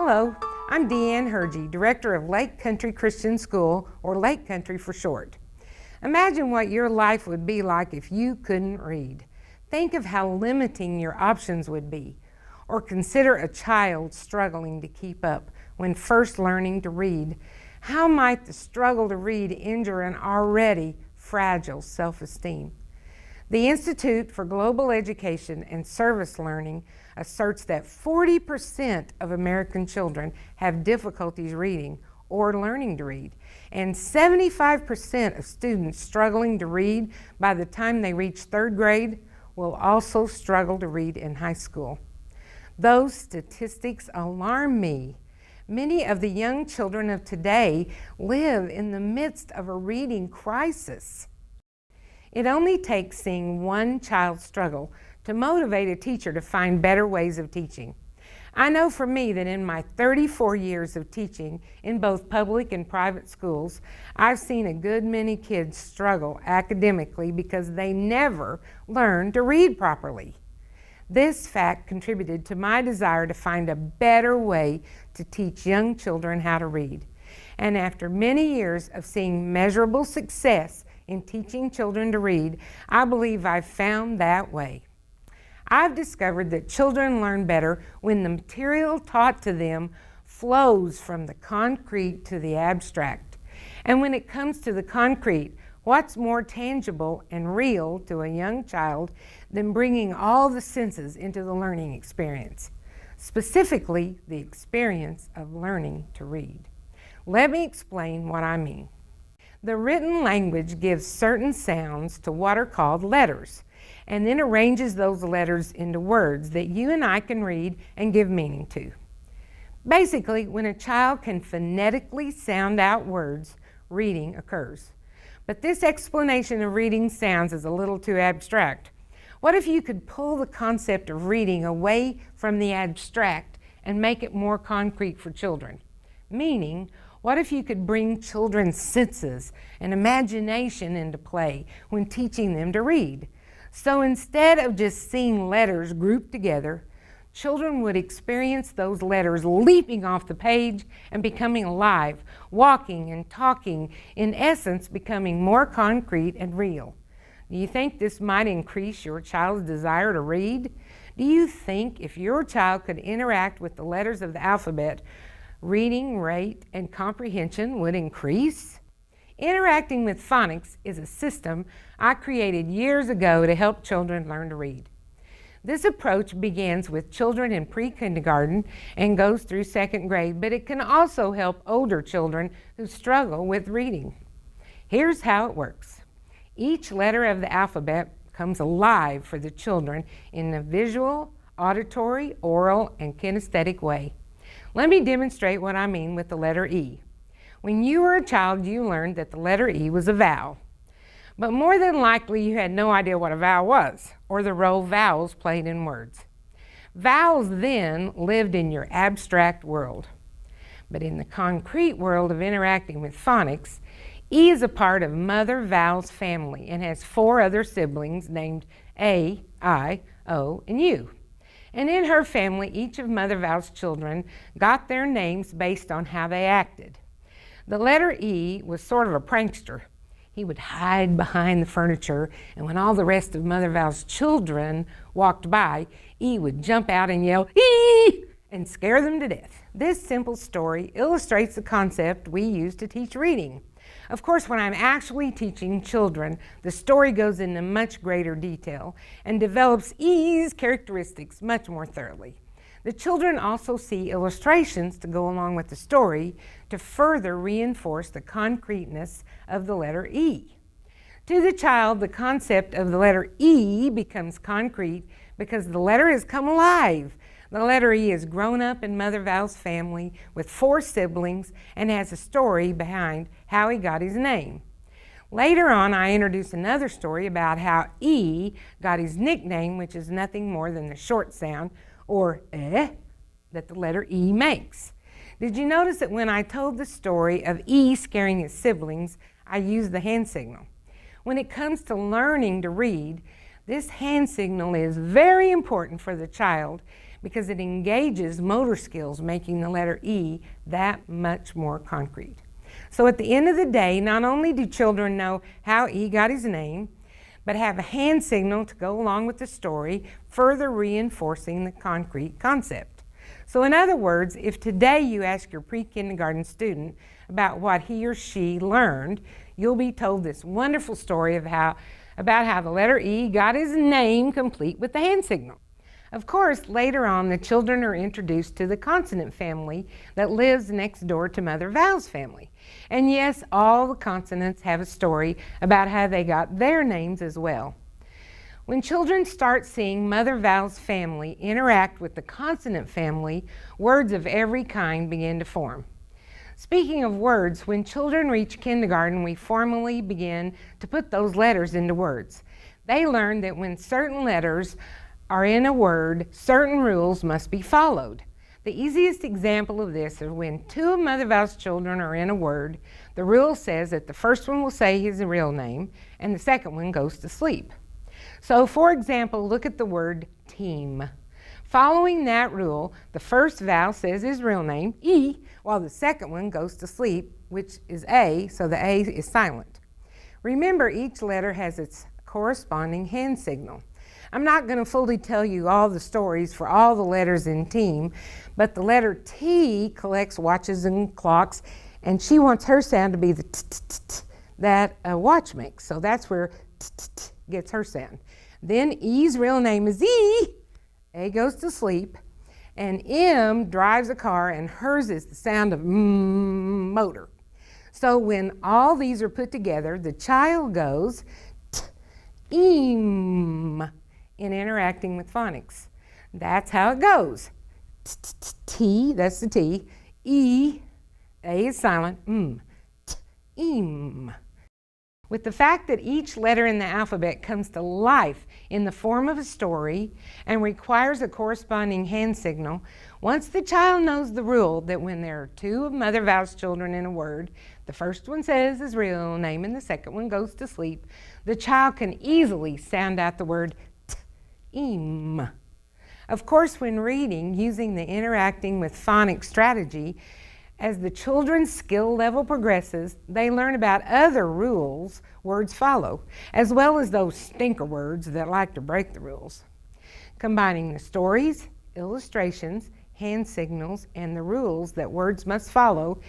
Hello, I'm Deanne Hergy, Director of Lake Country Christian School, or Lake Country for short. Imagine what your life would be like if you couldn't read. Think of how limiting your options would be. Or consider a child struggling to keep up when first learning to read. How might the struggle to read injure an already fragile self-esteem? The Institute for Global Education and Service Learning asserts that 40% of American children have difficulties reading or learning to read, and 75% of students struggling to read by the time they reach third grade will also struggle to read in high school. Those statistics alarm me. Many of the young children of today live in the midst of a reading crisis. It only takes seeing one child struggle to motivate a teacher to find better ways of teaching. I know for me that in my 34 years of teaching in both public and private schools, I've seen a good many kids struggle academically because they never learned to read properly. This fact contributed to my desire to find a better way to teach young children how to read. And after many years of seeing measurable success in teaching children to read, I believe I've found that way. I've discovered that children learn better when the material taught to them flows from the concrete to the abstract. And when it comes to the concrete, what's more tangible and real to a young child than bringing all the senses into the learning experience, specifically the experience of learning to read? Let me explain what I mean. The written language gives certain sounds to what are called letters, and then arranges those letters into words that you and I can read and give meaning to. Basically, when a child can phonetically sound out words, reading occurs. But this explanation of reading sounds is a little too abstract. What if you could pull the concept of reading away from the abstract and make it more concrete for children? Meaning, what if you could bring children's senses and imagination into play when teaching them to read? So instead of just seeing letters grouped together, children would experience those letters leaping off the page and becoming alive, walking and talking, in essence becoming more concrete and real. Do you think this might increase your child's desire to read? Do you think if your child could interact with the letters of the alphabet, reading rate and comprehension would increase? Interacting with Phonics is a system I created years ago to help children learn to read. This approach begins with children in pre-kindergarten and goes through second grade, but it can also help older children who struggle with reading. Here's how it works. Each letter of the alphabet comes alive for the children in a visual, auditory, oral, and kinesthetic way. Let me demonstrate what I mean with the letter E. When you were a child, you learned that the letter E was a vowel. But more than likely, you had no idea what a vowel was, or the role vowels played in words. Vowels then lived in your abstract world. But in the concrete world of interacting with phonics, E is a part of mother vowel's family and has 4 other siblings named A, I, O, and U. And in her family, each of Mother Vowel's children got their names based on how they acted. The letter E was sort of a prankster. He would hide behind the furniture, and when all the rest of Mother Vowel's children walked by, E would jump out and yell, "E!" and scare them to death. This simple story illustrates the concept we use to teach reading. Of course, when I'm actually teaching children, the story goes into much greater detail and develops E's characteristics much more thoroughly. The children also see illustrations to go along with the story to further reinforce the concreteness of the letter E. To the child, the concept of the letter E becomes concrete because the letter has come alive. The letter E has grown up in Mother Vowel's family with 4 siblings and has a story behind how he got his name. Later on, I introduce another story about how E got his nickname, which is nothing more than the short sound, or eh, that the letter E makes. Did you notice that when I told the story of E scaring his siblings, I used the hand signal? When it comes to learning to read, this hand signal is very important for the child because it engages motor skills, making the letter E that much more concrete. So at the end of the day, not only do children know how E got his name, but have a hand signal to go along with the story, further reinforcing the concrete concept. So in other words, if today you ask your pre-kindergarten student about what he or she learned, you'll be told this wonderful story about how the letter E got his name, complete with the hand signal. Of course, later on, the children are introduced to the consonant family that lives next door to Mother Val's family. And yes, all the consonants have a story about how they got their names as well. When children start seeing Mother Val's family interact with the consonant family, words of every kind begin to form. Speaking of words, when children reach kindergarten, we formally begin to put those letters into words. They learn that when certain letters are in a word, certain rules must be followed. The easiest example of this is when two of Mother Val's children are in a word, the rule says that the first one will say his real name and the second one goes to sleep. So for example, look at the word team. Following that rule, the first Val says his real name, E, while the second one goes to sleep, which is A, so the A is silent. Remember, each letter has its corresponding hand signal. I'm not going to fully tell you all the stories for all the letters in team, but the letter T collects watches and clocks, and she wants her sound to be the t-t-t that a watch makes. So that's where t-t-t gets her sound. Then E's real name is E, A goes to sleep, and M drives a car, and hers is the sound of motor. So when all these are put together, the child goes t-eem in interacting with phonics. That's how it goes. T, that's the T. E, A is silent. T-eem. With the fact that each letter in the alphabet comes to life in the form of a story and requires a corresponding hand signal, once the child knows the rule that when there are two of Mother Val's children in a word, the first one says his real name and the second one goes to sleep, the child can easily sound out the word t-eem. Of course, when reading, using the interacting with phonics strategy, as the children's skill level progresses, they learn about other rules words follow, as well as those stinker words that like to break the rules. Combining the stories, illustrations, hand signals, and the rules that words must follow,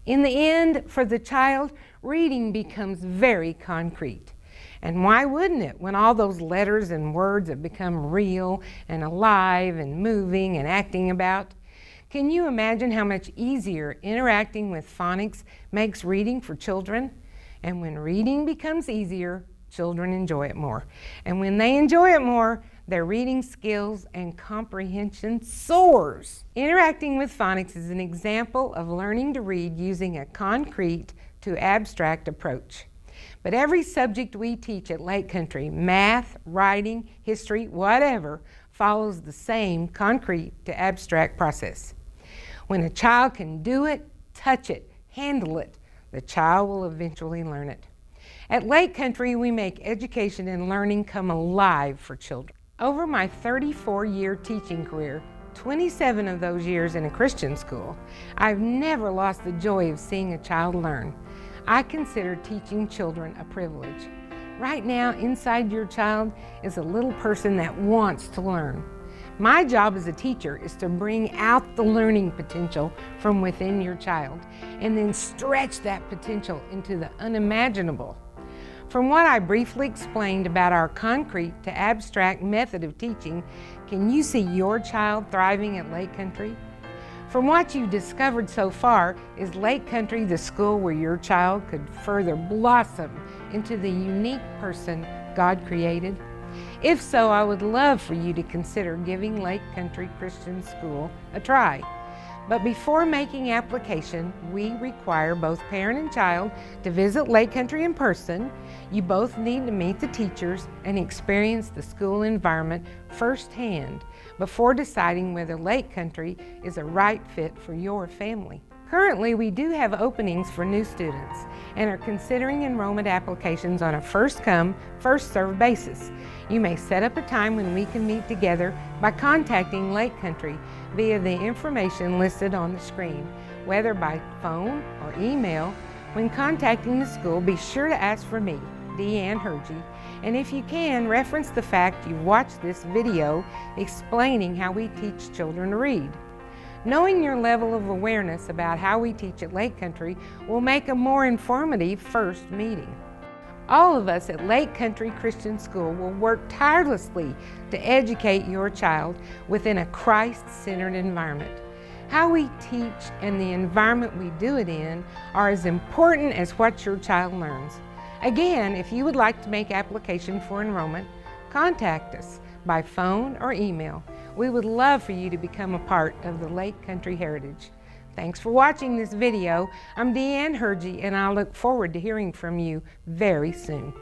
in the end, for the child, reading becomes very concrete. And why wouldn't it when all those letters and words have become real and alive and moving and acting about? Can you imagine how much easier interacting with phonics makes reading for children? And when reading becomes easier, children enjoy it more. And when they enjoy it more, their reading skills and comprehension soars. Interacting with phonics is an example of learning to read using a concrete to abstract approach. But every subject we teach at Lake Country, math, writing, history, whatever, follows the same concrete to abstract process. When a child can do it, touch it, handle it, the child will eventually learn it. At Lake Country, we make education and learning come alive for children. Over my 34-year teaching career, 27 of those years in a Christian school, I've never lost the joy of seeing a child learn. I consider teaching children a privilege. Right now, inside your child is a little person that wants to learn. My job as a teacher is to bring out the learning potential from within your child and then stretch that potential into the unimaginable. From what I briefly explained about our concrete to abstract method of teaching, can you see your child thriving at Lake Country? From what you've discovered so far, is Lake Country the school where your child could further blossom into the unique person God created? If so, I would love for you to consider giving Lake Country Christian School a try. But before making application, we require both parent and child to visit Lake Country in person. You both need to meet the teachers and experience the school environment firsthand before deciding whether Lake Country is a right fit for your family. Currently, we do have openings for new students and are considering enrollment applications on a first-come, first-served basis. You may set up a time when we can meet together by contacting Lake Country via the information listed on the screen, whether by phone or email. When contacting the school, be sure to ask for me, Deanne Hergy, and if you can, reference the fact you've watched this video explaining how we teach children to read. Knowing your level of awareness about how we teach at Lake Country will make a more informative first meeting. All of us at Lake Country Christian School will work tirelessly to educate your child within a Christ-centered environment. How we teach and the environment we do it in are as important as what your child learns. Again, if you would like to make application for enrollment, contact us by phone or email. We would love for you to become a part of the Lake Country heritage. Thanks for watching this video. I'm Deanne Hergy, and I look forward to hearing from you very soon.